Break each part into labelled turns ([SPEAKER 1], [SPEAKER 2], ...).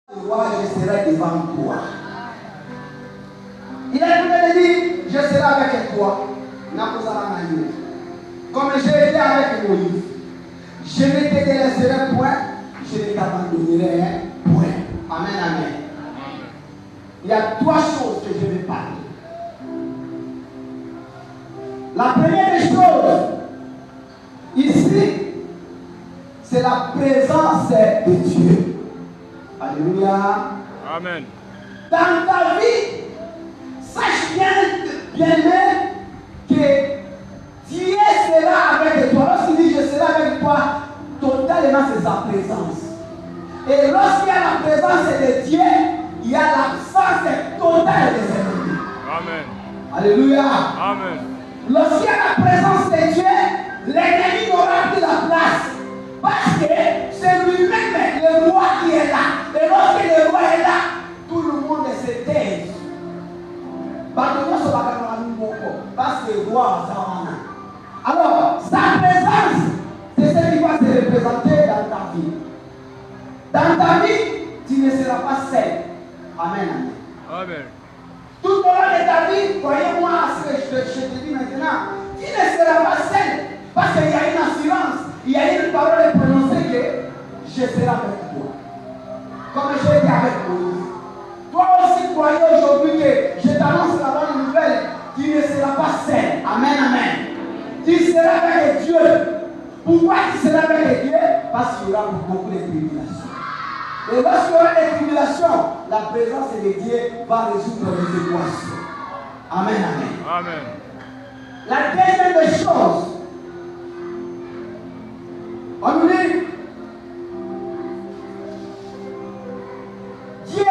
[SPEAKER 1] Roi, je serai devant toi. Il a dit, je serai avec toi. Comme j'ai été avec Moïse, je ne te délaisserai point, je ne t'abandonnerai point. Amen, amen. Il y a trois choses que je vais parler. La première des choses, ici, c'est la présence de Dieu. Alléluia.
[SPEAKER 2] Amen.
[SPEAKER 1] Dans ta vie, sache bien que Dieu sera avec toi. Lorsqu'il dit je serai avec toi, totalement c'est sa présence. Et lorsqu'il y a la présence de Dieu, il y a l'absence totale des ennemis.
[SPEAKER 2] Amen.
[SPEAKER 1] Alléluia.
[SPEAKER 2] Amen.
[SPEAKER 1] Lorsqu'il y a la présence de Dieu, l'ennemi n'aura plus la place. Parce que c'est lui-même, le roi qui est là. Et lorsque le roi est là, tout le monde se taise. Parce que le roi a. Alors, sa présence, c'est ce qui va se représenter dans ta vie. Dans ta vie, tu ne seras pas seul. Amen.
[SPEAKER 2] Amen.
[SPEAKER 1] Tout au long de ta vie, croyez-moi à ce que je te dis maintenant, tu ne seras pas seul. Parce qu'il y a une assurance, il y a une parole prononcée que je serai avec toi. Comme j'ai été avec Moïse. Toi aussi, croyez aujourd'hui que je t'annonce la bonne nouvelle, tu ne seras pas seul. Amen, amen. Tu seras avec Dieu. Pourquoi tu seras avec Dieu? Parce qu'il y aura beaucoup de tribulations. Et lorsqu'il y aura des tribulations, la présence de Dieu va résoudre les équations. Amen, amen.
[SPEAKER 2] Amen.
[SPEAKER 1] La deuxième des choses, on nous dit, Dieu,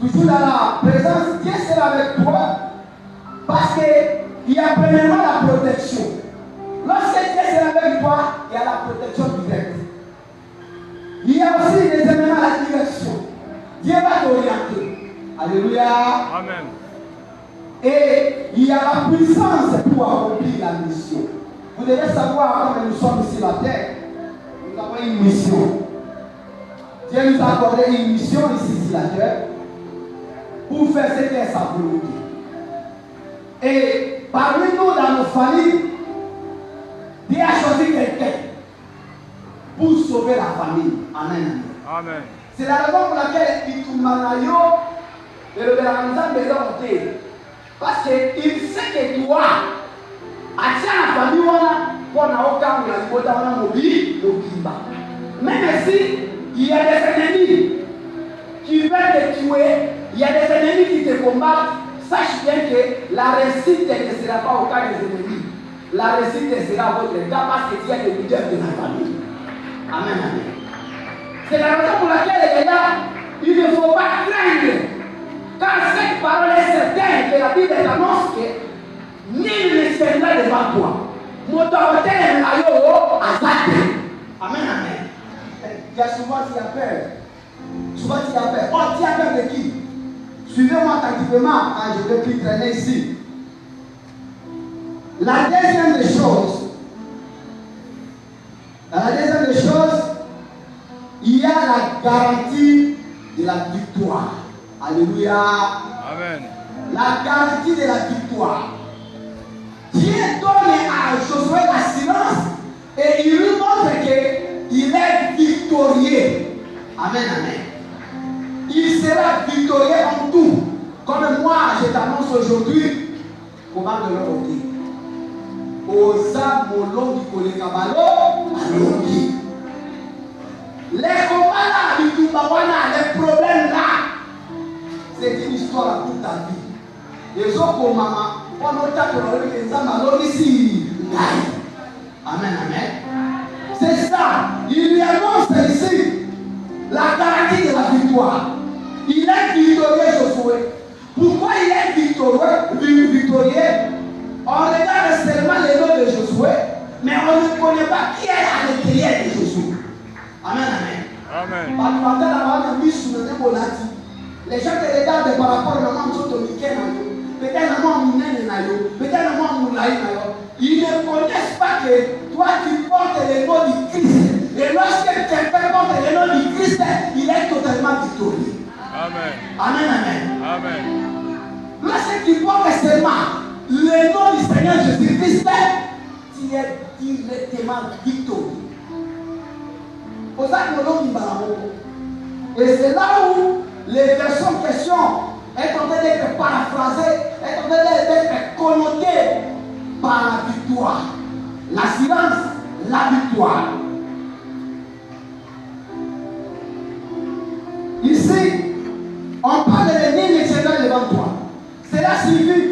[SPEAKER 1] toujours dans la présence, Dieu sera avec toi parce qu'il y a premièrement la protection. Lorsque Dieu sera avec toi, il y a la protection directe. Il y a aussi deuxièmement la direction. Dieu va t'orienter. Alléluia.
[SPEAKER 2] Amen.
[SPEAKER 1] Et il y a la puissance pour accomplir la mission. Vous devez savoir, quand nous sommes ici sur la terre, nous avons une mission. Dieu nous a accordé une mission ici sur la terre pour faire ce qu'est sa volonté. Et parmi nous, dans nos familles, Dieu a choisi quelqu'un pour sauver la famille. Amen.
[SPEAKER 2] Amen.
[SPEAKER 1] C'est la raison pour laquelle il Manayo et le Béranzan les ont ôtés. Parce qu'il sait que toi, à la famille, on a aucun mobile, même si il y a des ennemis qui veulent te tuer, il y a des ennemis qui te combattent, sache bien que la réussite ne sera pas au cas des ennemis. La réussite sera à votre cas parce que tu es le leader de la famille. Amen, amen. C'est la raison pour laquelle les gars, il ne faut pas craindre. Car cette parole est certaine que la Bible annonce que nul ne tiendra devant toi. Mon autorité est là, à Zate. Amen, amen. Il y a souvent qui a peur. Souvent qui a peur. Oh, tu as peur de qui? Suivez-moi attentivement. Ah, je ne vais plus traîner ici. La deuxième des choses, il y a la garantie de la victoire. Alléluia.
[SPEAKER 2] Amen.
[SPEAKER 1] La garantie de la victoire. Dieu donne à Josué l'assurance et il lui montre qu'il est victorieux. Amen, amen. Il sera victorieux en tout. Comme moi, je t'annonce aujourd'hui, comment de l'autre côté. Osa molongi kolekabalo alongi. Les combats là, les problèmes là, c'est une histoire à toute ta vie. Les autres maman, on a ici. Amen, amen. C'est ça. Il lui annonce ici la garantie de la victoire. Il est victorieux, Josué. Pourquoi il est victorieux? On regarde seulement les noms de Josué, mais on ne connaît pas qui est à l'intérieur de Josué. Amen, amen.
[SPEAKER 2] Amen.
[SPEAKER 1] Les gens te regardent par rapport à l'homme peut-être ils ne connaissent pas que toi tu portes le nom du Christ. Et lorsque quelqu'un porte le nom du Christ, il est totalement victorieux.
[SPEAKER 2] Amen.
[SPEAKER 1] Amen, amen.
[SPEAKER 2] Amen.
[SPEAKER 1] Lorsque tu portes seulement le nom du Seigneur Jésus-Christ, tu es directement victorieux. Et c'est là où les versions en question est en train d'être paraphrasées, est en train d'être connotées par la victoire. L'assurance, la victoire. Ici, on parle de l'ennemi éternel devant toi. Cela signifie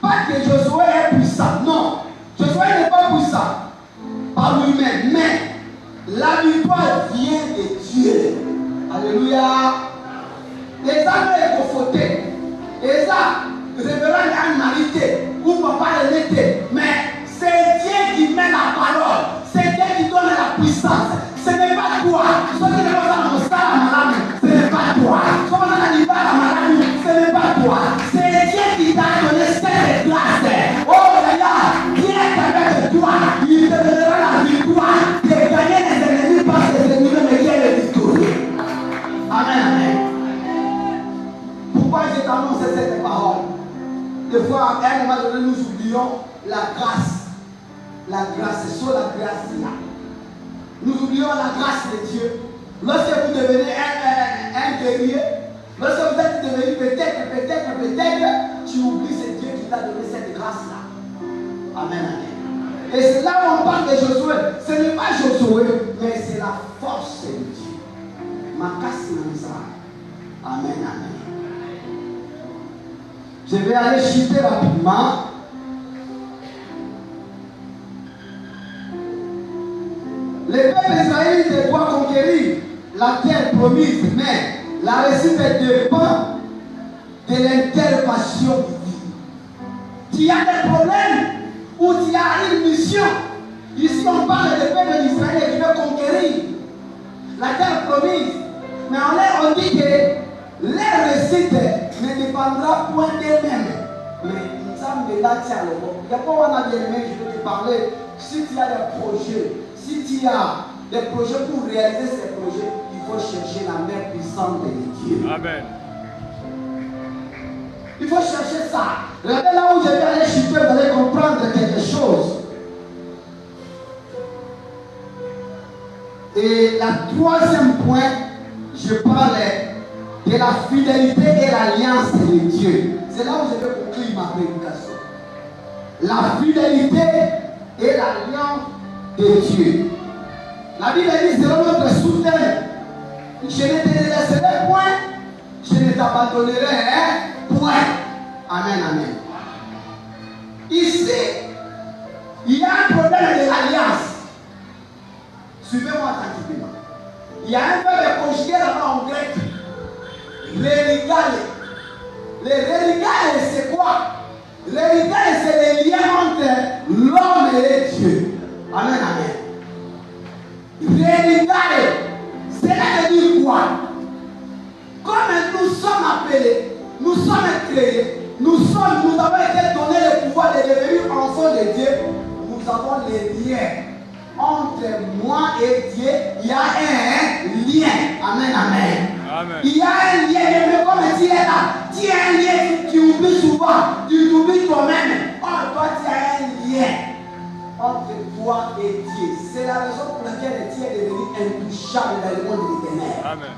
[SPEAKER 1] pas que Josué est puissant. Non, Josué n'est pas puissant par lui-même, mais la victoire vient de Dieu. Alléluia. Les âmes est conforté. Les âmes révérend en narité ou papa l'était. Mais c'est Dieu qui met la parole. C'est Dieu qui donne la puissance. Ce n'est pas toi. Ce n'est pas toi. Ce n'est pas toi. Ce n'est pas toi. C'est Dieu qui t'a donné cette grâce. Oh là, Dieu est avec toi. Il te donnera la victoire de gagner les ennemis par ses ennemis, mais qui est le victorieux. Amen, amen. Pourquoi je t'annonce cette parole? Des fois, à un moment donné, nous oublions la grâce. La grâce, c'est sur la grâce là. Nous oublions la grâce de Dieu. Lorsque vous devenez un guerrier, lorsque vous êtes devenu peut-être, tu oublies c'est Dieu qui t'a donné cette grâce-là. Amen, amen. Et c'est là où on parle de Josué. Ce n'est pas Josué, mais c'est la force de Dieu. Ma casse Amen, amen. Je vais aller chuter rapidement. Les peuples israélites doivent conquérir la terre promise, mais la réussite dépend de l'intervention divine. Tu as des problèmes ou tu as une mission. Ici, on parle des peuples d'Israël qui veulent conquérir la terre promise. Mais on dit que leur réussite ne dépendra point d'eux-mêmes. Mais nous sommes là, tiens, il n'y a pas un bien aimé, je vais te parler. Si tu as des projets, si tu as des projets pour réaliser ces projets, il faut chercher la main puissante de Dieu.
[SPEAKER 2] Amen.
[SPEAKER 1] Il faut chercher ça. Regardez là où je vais aller chuter, vous allez comprendre quelque chose. Et la troisième point, je parlais de la fidélité et l'alliance de Dieu. C'est là où je vais conclure ma prédication. La fidélité et l'alliance de Dieu. La Bible dit, selon notre soutien, je ne te laisserai point, je ne t'abandonnerai point. Amen, amen. Ici, il y a un problème de l'alliance. Suivez-moi attentivement. Il y a un verbe conjugué là-bas en grec. Rérigale. Le rérigale, c'est quoi? Le rérigale, c'est le lien entre l'homme et Dieu. Amen, amen. Rérigale, cela veut dire quoi? Comme nous sommes appelés, nous sommes créés, nous avons été donné le pouvoir de devenir enfants de Dieu, nous avons les liens. Entre moi et Dieu, il y a un lien. Amen, amen.
[SPEAKER 2] Amen.
[SPEAKER 1] Il y a un lien, mais comme tu es là, tu as un lien, tu oublies souvent, tu t'oublies toi-même. Oh, toi, tu as un lien entre toi et Dieu. C'est la raison pour laquelle Dieu est devenu intouchable dans le monde des ténèbres.
[SPEAKER 2] Amen.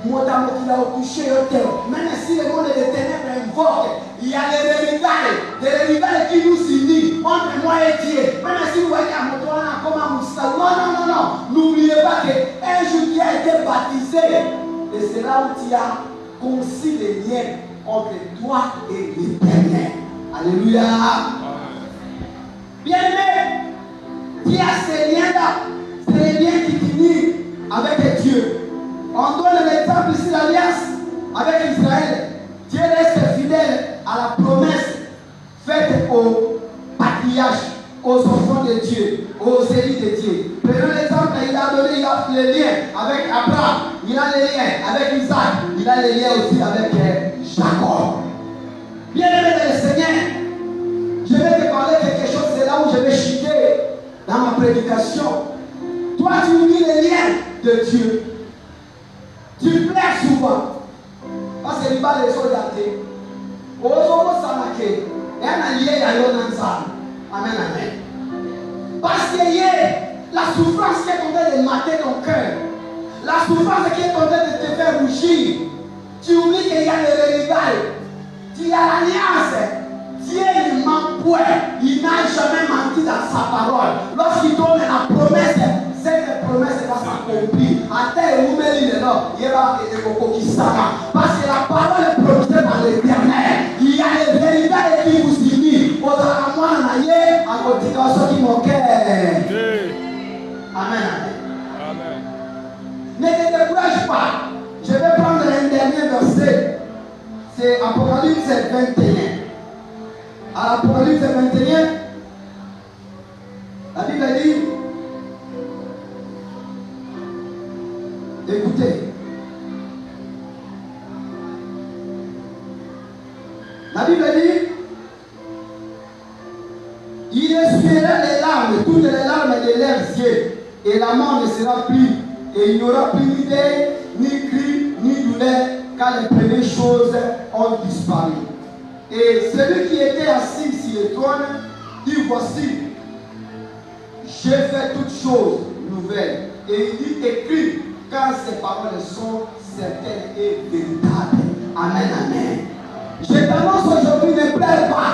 [SPEAKER 1] Moi, il a touché au terre. Même si le monde des ténèbres invoque, il y a des rivales qui nous unissent entre moi et Dieu. Même si vous voyez à mon toit, comme à Moussa. Non. N'oubliez pas qu'un jour tu as été baptisé. Et c'est là où tu as conçu les liens entre toi et l'Éternel. Alléluia. Bien aimé, il y a ces liens-là. C'est les liens qui finissent avec Dieu. On donne l'exemple ici, l'alliance avec Israël. Dieu reste fidèle à la promesse faite aux patriarches, aux enfants de Dieu, aux élus de Dieu. Prenons l'exemple, il a les liens avec Abraham, il a les liens avec Isaac, il a les liens aussi avec Jacob. Bien aimé dans le Seigneur, je vais te parler de quelque chose, c'est là où je vais chuter dans ma prédication. Toi, tu oublies les liens de Dieu. Tu pleures souvent. Parce que les balles sont datées. Amen, amen. Parce que la souffrance qui est en train de mater ton cœur, la souffrance qui est en train de te faire rougir, tu oublies qu'il y a le rival, il y a l'alliance. Dieu ne ment point, il n'a jamais menti dans sa parole. Lorsqu'il donne la promesse, cette promesse va s'accomplir. À terre où il est là, il va qui s'ama. Parce que la parole est prononcée par l'Éternel. Il y a les vérités qui vous unissent. Pour la moine à côté de ceux qui moquaient. Amen.
[SPEAKER 2] Amen.
[SPEAKER 1] Ne te décourage pas. Je vais prendre un dernier verset. C'est Apocalypse 21. À l'Apocalypse 21, la Bible dit, écoutez, la Bible dit, il essuiera les larmes, toutes les larmes de leurs yeux, et la mort ne sera plus, et il n'y aura plus ni deuil, ni cri, ni douleur, car les premières choses ont disparu. Et celui qui était assis sur le trône dit, voici, j'ai fait toutes choses nouvelles. Et il dit, écris, car ces paroles sont certaines et véritables. Amen, amen. Je t'annonce aujourd'hui, ne pleure pas,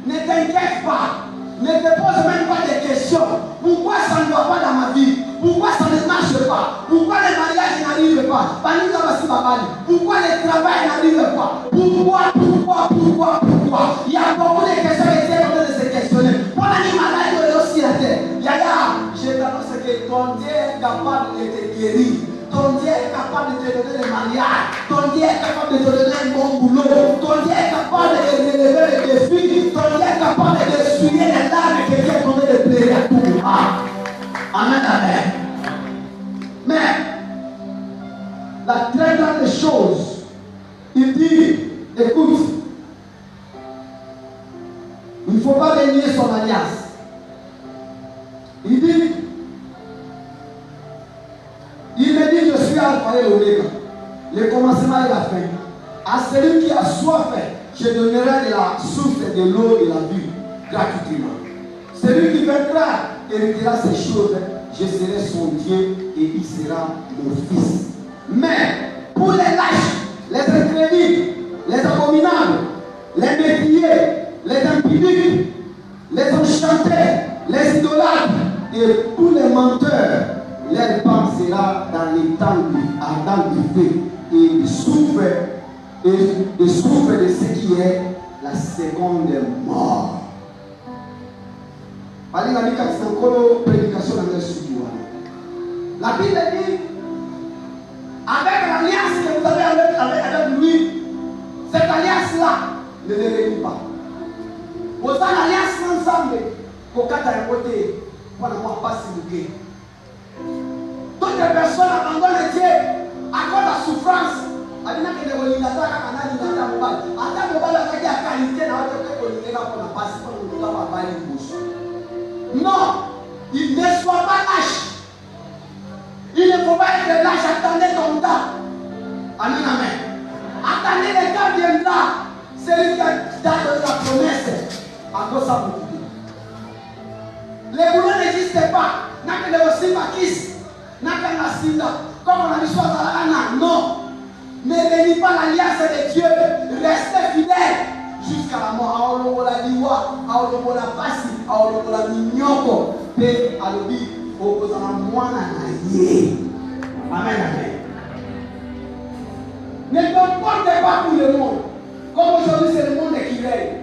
[SPEAKER 1] ne t'inquiète pas, ne te pose même pas de questions. Pourquoi ça ne va pas dans ma vie? Pourquoi ça ne marche pas? Pourquoi le mariage n'arrive pas? Pourquoi le travail n'arrive pas? Pourquoi? Il y a beaucoup de questions qui sont en train de se questionner. Pour l'animal, il est aussi la terre. Yaya, je t'annonce que ton Dieu est capable de te guérir. Ton Dieu est capable de te donner le mariage. Ton Dieu est capable de te donner un bon boulot. Ton Dieu est capable de relever les défis. Ton Dieu est capable de essuyer les larmes que tu es en train de pleurer à tout moment. Amen, amen. Mais la très grande chose, il dit, écoute, il ne faut pas renier son alliance. Il dit, il me dit, je suis Alpha et l'Oméga, le commencement et la fin. À celui qui a soif, je donnerai de la source de l'eau de la vie gratuitement. Celui qui vaincra héritera ces choses, je serai son Dieu et il sera mon fils. Mais pour les lâches, les incrédules, les abominables, les mépriers, les impudiques, les enchanteurs, les idolâtres et tous les menteurs, leur part sera dans les temps ardents du feu et ils souffrent de ce qui est la seconde mort. La Bible dit, avec l'alliance que vous avez avec lui, cette alliance-là ne le réunit pas. Vous avez l'alliance ensemble, pour quatre à côté, pour n'avoir pas si. D'autres personnes abandonnent Dieu à cause de la souffrance. Non, il ne soit pas lâche. Il ne faut pas être lâche. Attendez ton temps. Amen, amen. Attendez, le temps viendra. Celui qui a donné la promesse. À cause de ça, les boulons n'existent pas. N'a que les aussi maquis. N'a que la sida. Comme on a dit, non. Ne réunis pas l'alliance de Dieu. Restez fidèles jusqu'à la mort. Aolobola liwa, aolobola pasi, aolobola minyoko. Pe alobi, okozana mwana na ye. Amen, amen. Ne t'emportez pas pour le monde. Comme aujourd'hui, c'est le monde qui règne.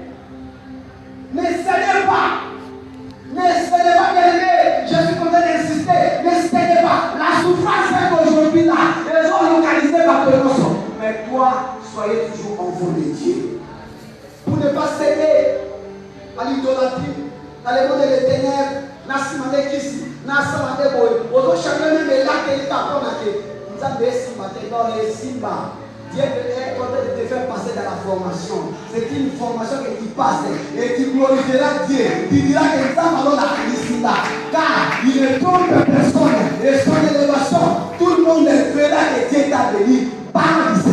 [SPEAKER 1] Ne cédez pas. Ne cédez pas, bien-aimé. Je suis content d'insister. Ne cédez pas. La souffrance est aujourd'hui là. Elles ont localisé par le notion. Mais toi, soyez toujours enfant de Dieu. Pour ne pas céder à l'idolâtrie, dans le monde des ténèbres, dans le monde des kissi, dans le monde des boys. Aux chacun même là que l'État prend à que nous avons des simba, dans les simba. Dieu est en train de te faire passer dans la formation. C'est une formation que tu passes et tu glorifieras Dieu. Tu diras que nous avons la félicité. Car il ne trompe personne. Et son élévation, tout le monde le fera que Dieu t'a béni, parle